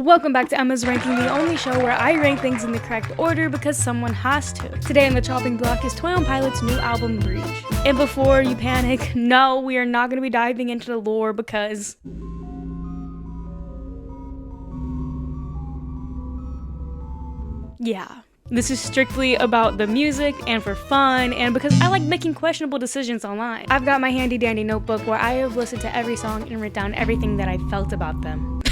Welcome back to Emma's Ranking, the only show where I rank things in the correct order because someone has to. Today on the chopping block is Twentyone Pilots' new album, Breach. And before you panic, no, we are not going to be diving into the lore because... yeah. This is strictly about the music and for fun and because I like making questionable decisions online. I've got my handy dandy notebook where I have listened to every song and written down everything that I felt about them.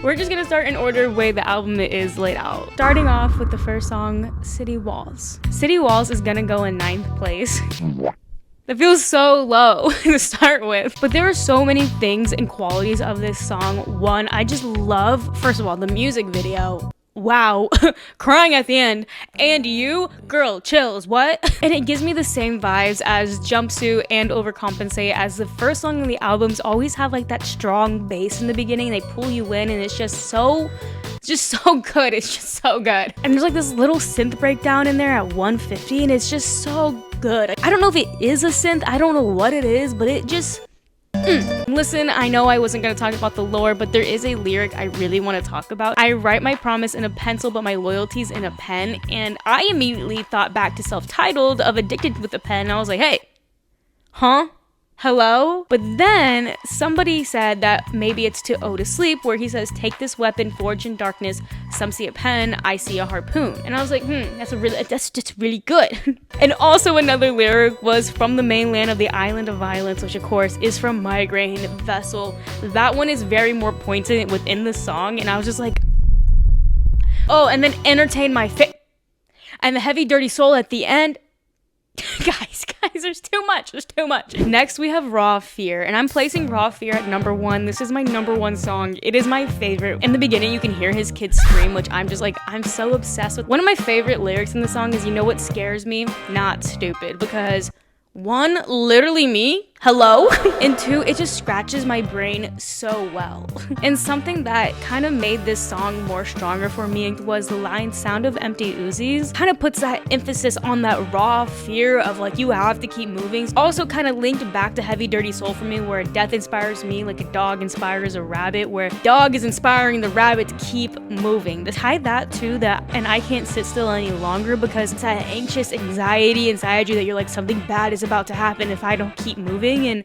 We're just gonna start in order way the album is laid out. Starting off with the first song, City Walls. City Walls is gonna go in 9th place. That feels so low to start with. But there are so many things and qualities of this song. One, I just love, first of all, the music video. Wow, crying at the end. And you, girl, chills, what? And it gives me the same vibes as Jumpsuit and Overcompensate, as the first song on the albums always have like that strong bass in the beginning. They pull you in and it's just so good. It's just so good. And there's like this little synth breakdown in there at 150 and it's just so good. I don't know if it is a synth, I don't know what it is, but it just... Listen, I know I wasn't going to talk about the lore, but there is a lyric I really want to talk about. I write my promise in a pencil, but my loyalty's in a pen. And I immediately thought back to Self-Titled of Addicted with a Pen. And I was like, hey, huh? Hello? But then somebody said that maybe it's to O to Sleep, where he says, take this weapon forged in darkness. Some see a pen, I see a harpoon. And I was like, that's just really good. And also another lyric was from the mainland of the island of violence, which of course is from Migraine Vessel. That one is very more pointed within the song. And I was just like, oh, and then entertain my face. And the heavy dirty soul at the end. Guys, there's too much. Next, we have Raw Fear, and I'm placing Raw Fear at number 1. This is my number 1 song. It is my favorite. In the beginning, you can hear his kids scream, which I'm just like, I'm so obsessed with. One of my favorite lyrics in the song is, you know what scares me? Not stupid, because 1, literally me, hello? And 2, it just scratches my brain so well. And something that kind of made this song more stronger for me was the line sound of empty Uzis. Kind of puts that emphasis on that raw fear of like, you have to keep moving. Also kind of linked back to Heavy Dirty Soul for me, where death inspires me like a dog inspires a rabbit, where dog is inspiring the rabbit to keep moving. To tie that to that, and I can't sit still any longer because it's that anxious anxiety inside you that you're like, something bad is about to happen if I don't keep moving, and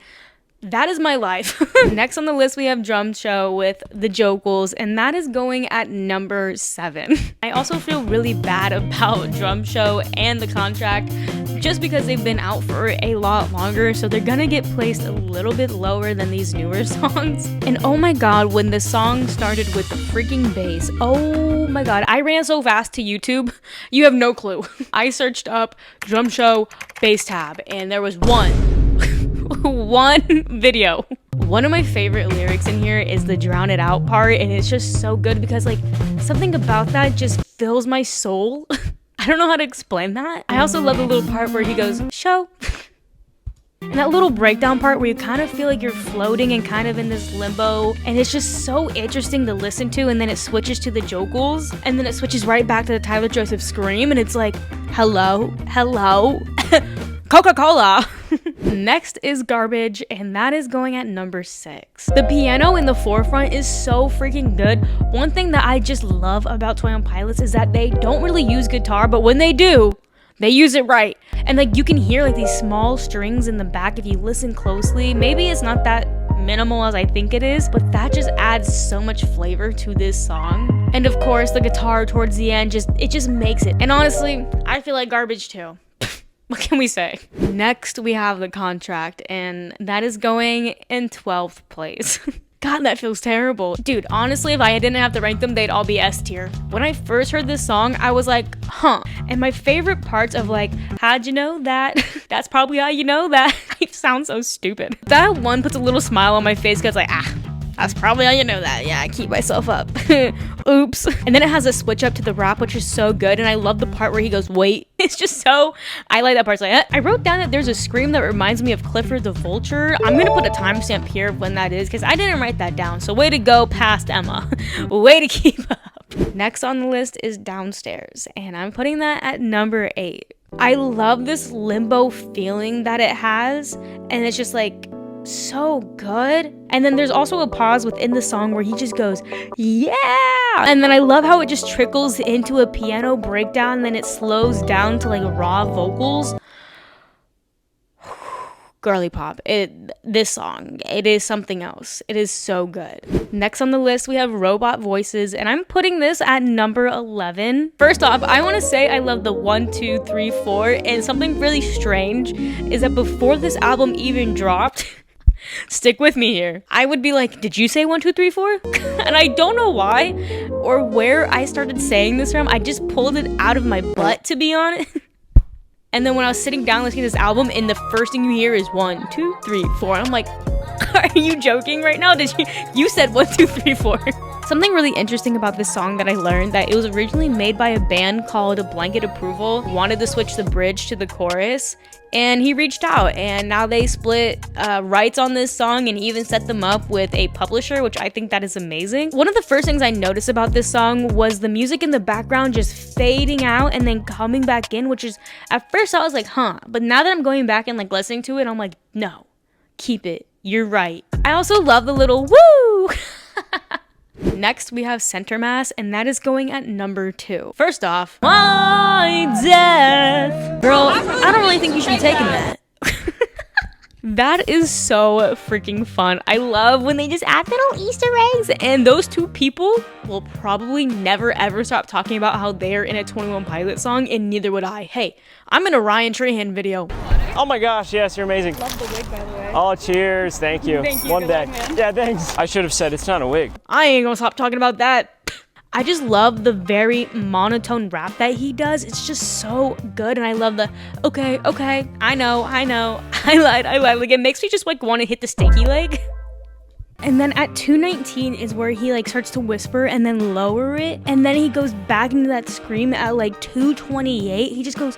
that is my life. Next on the list we have Drum Show with the Jokels, and that is going at number 7. I also feel really bad about Drum Show and the contract just because they've been out for a lot longer, so they're gonna get placed a little bit lower than these newer songs. And oh my god, when the song started with the freaking bass, oh my god, I ran so fast to YouTube, you have no clue. I searched up Drum Show bass tab and there was one video. One of my favorite lyrics in here is the drown it out part, and it's just so good because like something about that just fills my soul. I don't know how to explain that. I also love the little part where he goes, show. And that little breakdown part where you kind of feel like you're floating and kind of in this limbo, and it's just so interesting to listen to, and then it switches to the Jokels, and then it switches right back to the Tyler Joseph scream, and it's like, hello, Coca-Cola. Next is Garbage, and that is going at number 6. The piano in the forefront is so freaking good. One thing that I just love about Twentyone Pilots is that they don't really use guitar, but when they do, they use it right. And like you can hear like these small strings in the back if you listen closely. Maybe it's not that minimal as I think it is, but that just adds so much flavor to this song. And of course, the guitar towards the end just makes it. And honestly, I feel like Garbage too. What can we say? Next, we have The Contract, and that is going in 12th place. God, that feels terrible. Dude, honestly, if I didn't have to rank them, they'd all be S tier. When I first heard this song, I was like, huh. And my favorite parts of like, how'd you know that? That's probably how you know that. I sound so stupid. That one puts a little smile on my face because like, that's probably how you know that. Yeah, I keep myself up. Oops. And then it has a switch up to the rap, which is so good. And I love the part where he goes, wait. It's just so, I like that part. It's like, I wrote down that there's a scream that reminds me of Clifford the Vulture. I'm going to put a timestamp here of when that is because I didn't write that down. So way to go past Emma. Way to keep up. Next on the list is Downstairs. And I'm putting that at number 8. I love this limbo feeling that it has. And it's just like, so good. And then there's also a pause within the song where he just goes, yeah! And then I love how it just trickles into a piano breakdown, then it slows down to like raw vocals. Girly pop. This song, it is something else. It is so good. Next on the list, we have Robot Voices, and I'm putting this at number 11. First off, I want to say I love the 1, 2, 3, 4, and something really strange is that before this album even dropped, stick with me here, I would be like, did you say 1, 2, 3, 4? And I don't know why or where I started saying this from. I just pulled it out of my butt, to be honest. And then when I was sitting down listening to this album, and the first thing you hear is 1, 2, 3, 4. And I'm like, are you joking right now? You said 1, 2, 3, 4. Something really interesting about this song that I learned, that it was originally made by a band called Blanket Approval, wanted to switch the bridge to the chorus, and he reached out, and now they split rights on this song and even set them up with a publisher, which I think that is amazing. One of the first things I noticed about this song was the music in the background just fading out and then coming back in, which is, at first I was like, huh, but now that I'm going back and like listening to it, I'm like, no, keep it, you're right. I also love the little woo. Next, we have Center Mass, and that is going at number 2. First off, my death. Girl, I don't really think you should be taking that. That is so freaking fun. I love when they just add little Easter eggs, and those two people will probably never ever stop talking about how they're in a 21 Pilots song, and neither would I. Hey, I'm in a Ryan Trahan video. Oh my gosh, yes, you're amazing. Love the wig, by the way. Oh, cheers, thank you. Thank you. One day. Luck, yeah, thanks. I should have said it's not a wig. I ain't gonna stop talking about that. I just love the very monotone rap that he does. It's just so good, and I love the okay, I know, I lied. Like, it makes me just like want to hit the stinky leg. And then at 2:19 is where he like starts to whisper and then lower it, and then he goes back into that scream at like 2:28. He just goes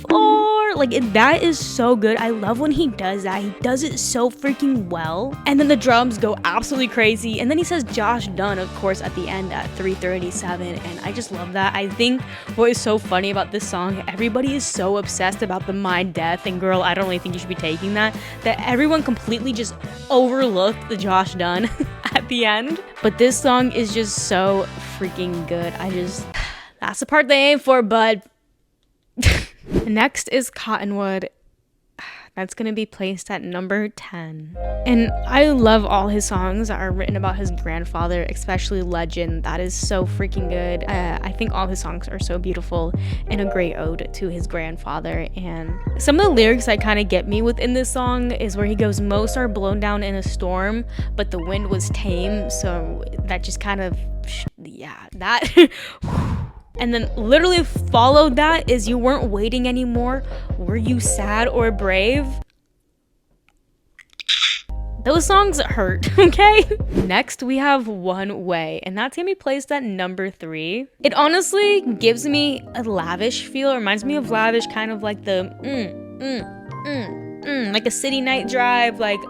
4. Like, that is so good. I love when he does that. He does it so freaking well. And then the drums go absolutely crazy, and then he says Josh Dunn, of course, at the end at 3:37, and I just love that. I think what is so funny about this song, everybody is so obsessed about the my death, and girl, I don't really think you should be taking that everyone completely just overlooked the Josh Dunn at the end. But this song is just so freaking good. That's the part they aim for, bud. Next is Cottonwood. That's gonna be placed at number 10. And I love all his songs that are written about his grandfather, especially Legend. That is so freaking good. I think all his songs are so beautiful and a great ode to his grandfather. And some of the lyrics that kind of get me within this song is where he goes, most are blown down in a storm, but the wind was tame. So that just kind of, yeah, that. And then literally followed that is, you weren't waiting anymore. Were you sad or brave? Those songs hurt, okay? Next, we have One Way, and that's gonna be placed at number 3. It honestly gives me a Lavish feel. It reminds me of Lavish, kind of like the like a city night drive, like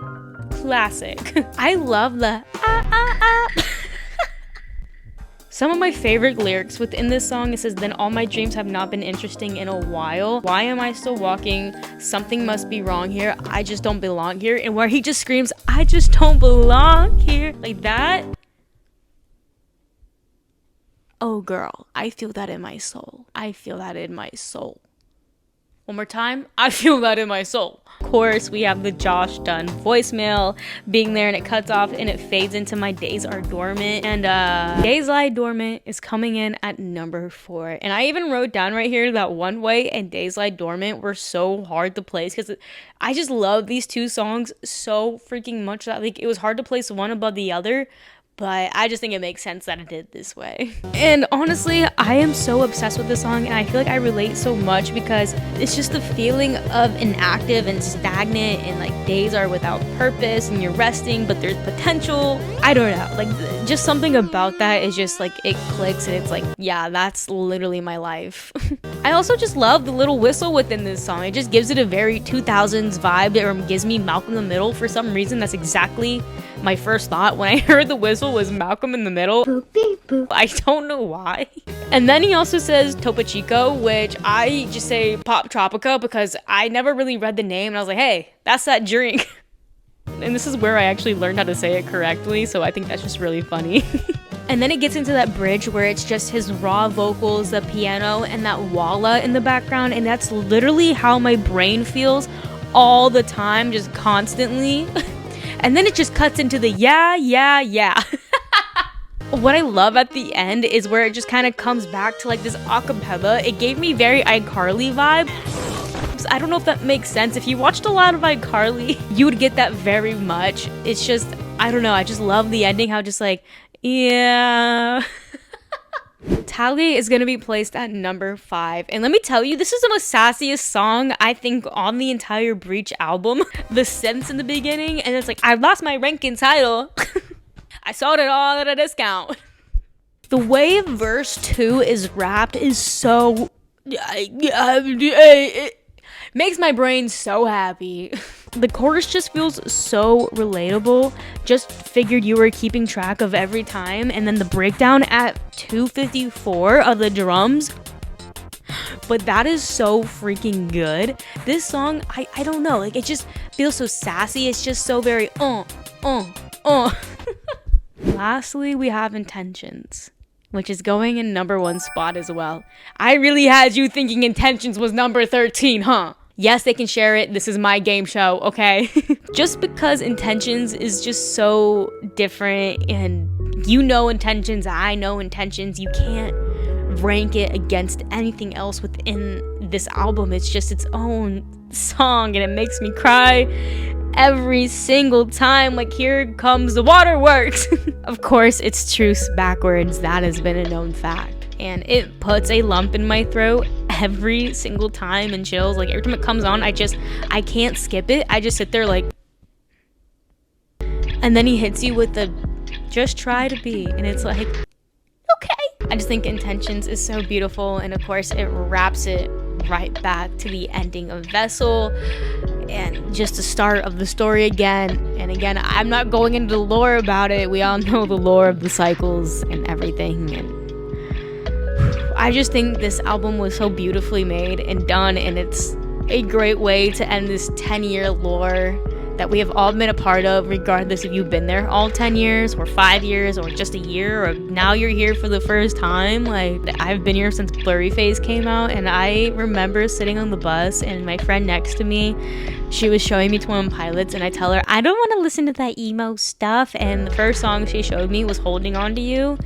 classic. I love the Some of my favorite lyrics within this song, it says, then all my dreams have not been interesting in a while. Why am I still walking? Something must be wrong here. I just don't belong here. And where he just screams, I just don't belong here. Like that. Oh girl, I feel that in my soul. I feel that in my soul. One more time. I feel that in my soul. Of course, we have the Josh Dunn voicemail being there, and it cuts off and it fades into My Days Are Dormant. And Days Lie Dormant is coming in at number 4. And I even wrote down right here that One Way and Days Lie Dormant were so hard to place, because I just love these two songs so freaking much that like it was hard to place one above the other. But I just think it makes sense that it did this way. And honestly, I am so obsessed with this song, and I feel like I relate so much because it's just the feeling of inactive and stagnant, and like days are without purpose and you're resting, but there's potential. I don't know, like just something about that is just like, it clicks, and it's like, yeah, that's literally my life. I also just love the little whistle within this song. It just gives it a very 2000s vibe. It gives me Malcolm in the Middle for some reason. That's exactly my first thought when I heard the whistle was Malcolm in the Middle. Boop, beep, boop. I don't know why. And then he also says Topo Chico, which I just say Pop Tropica because I never really read the name, and I was like, hey, that's that drink. And this is where I actually learned how to say it correctly, so I think that's just really funny. And then it gets into that bridge where it's just his raw vocals, the piano, and that walla in the background, and that's literally how my brain feels all the time, just constantly. And then it just cuts into the yeah, yeah, yeah. What I love at the end is where it just kind of comes back to like this acapella. It gave me very iCarly vibe. I don't know if that makes sense. If you watched a lot of iCarly, you would get that very much. It's just, I don't know, I just love the ending, how just like, yeah. Thally is gonna be placed at number 5. And let me tell you, this is the most sassiest song, I think, on the entire Breach album. The synths in the beginning, and it's like, I lost my ranking title. I sold it all at a discount. The way verse 2 is rapped is so... it makes my brain so happy. The chorus just feels so relatable. Just figured you were keeping track of every time. And then the breakdown at 2:54 of the drums. But that is so freaking good. This song, I don't know. Like, it just feels so sassy. It's just so very, Lastly, we have Intentions, which is going in number 1 spot as well. I really had you thinking Intentions was number 13, huh? Yes, they can share it. This is my game show, okay? Just because Intentions is just so different, and you know Intentions, I know Intentions, you can't rank it against anything else within this album. It's just its own song, and it makes me cry every single time. Like, here comes the waterworks. Of course, it's truce backwards. That has been a known fact. And it puts a lump in my throat every single time and chills. Like, every time it comes on, I can't skip it. I just sit there like... And then he hits you with the, just try to be. And it's like, okay. I just think Intentions is so beautiful. And of course, it wraps it right back to the ending of Vessel. And just the start of the story again. And again, I'm not going into the lore about it. We all know the lore of the cycles and everything. And I just think this album was so beautifully made and done, and it's a great way to end this 10-year lore that we have all been a part of, regardless if you've been there all 10 years or 5 years or just a year, or now you're here for the first time. Like, I've been here since Blurry Phase came out, and I remember sitting on the bus and my friend next to me, she was showing me Twentyone Pilots, and I tell her, I don't want to listen to that emo stuff, and the first song she showed me was Holding On To You.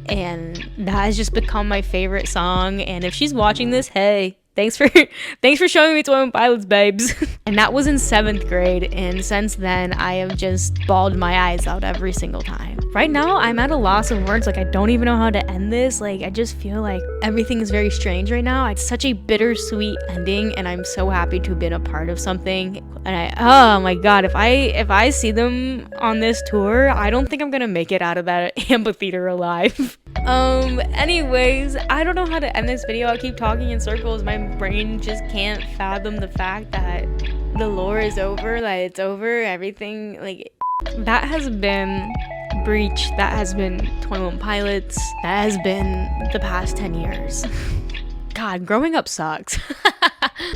And that has just become my favorite song. And if she's watching this, hey, thanks for showing me Twentyone Pilots, babes. And that was in 7th grade, and since then I have just bawled my eyes out every single time. Right now I'm at a loss of words. Like, I don't even know how to end this. Like, I just feel like everything is very strange right now. It's such a bittersweet ending, and I'm so happy to have been a part of something. And oh my god, if I see them on this tour, I don't think I'm gonna make it out of that amphitheater alive. Anyways, I don't know how to end this video. I keep talking in circles. My brain just can't fathom the fact that the lore is over, that it's over, everything. Like, that has been Breach, that has been Twentyone Pilots, that has been the past 10 years. God, growing up sucks.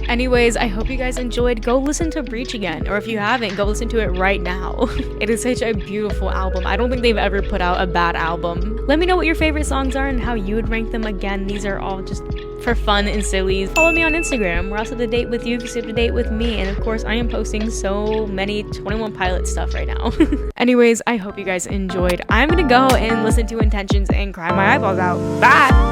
Anyways, I hope you guys enjoyed. Go listen to Breach again, or if you haven't, go listen to it right now. It is such a beautiful album. I don't think they've ever put out a bad album. Let me know what your favorite songs are and how you would rank them. Again, these are all just for fun and silly. Follow me on Instagram. We're also up to date with you if you're up to date with me. And of course, I am posting so many Twentyone Pilots stuff right now. Anyways, I hope you guys enjoyed. I'm gonna go and listen to Intentions and cry my eyeballs out. Bye!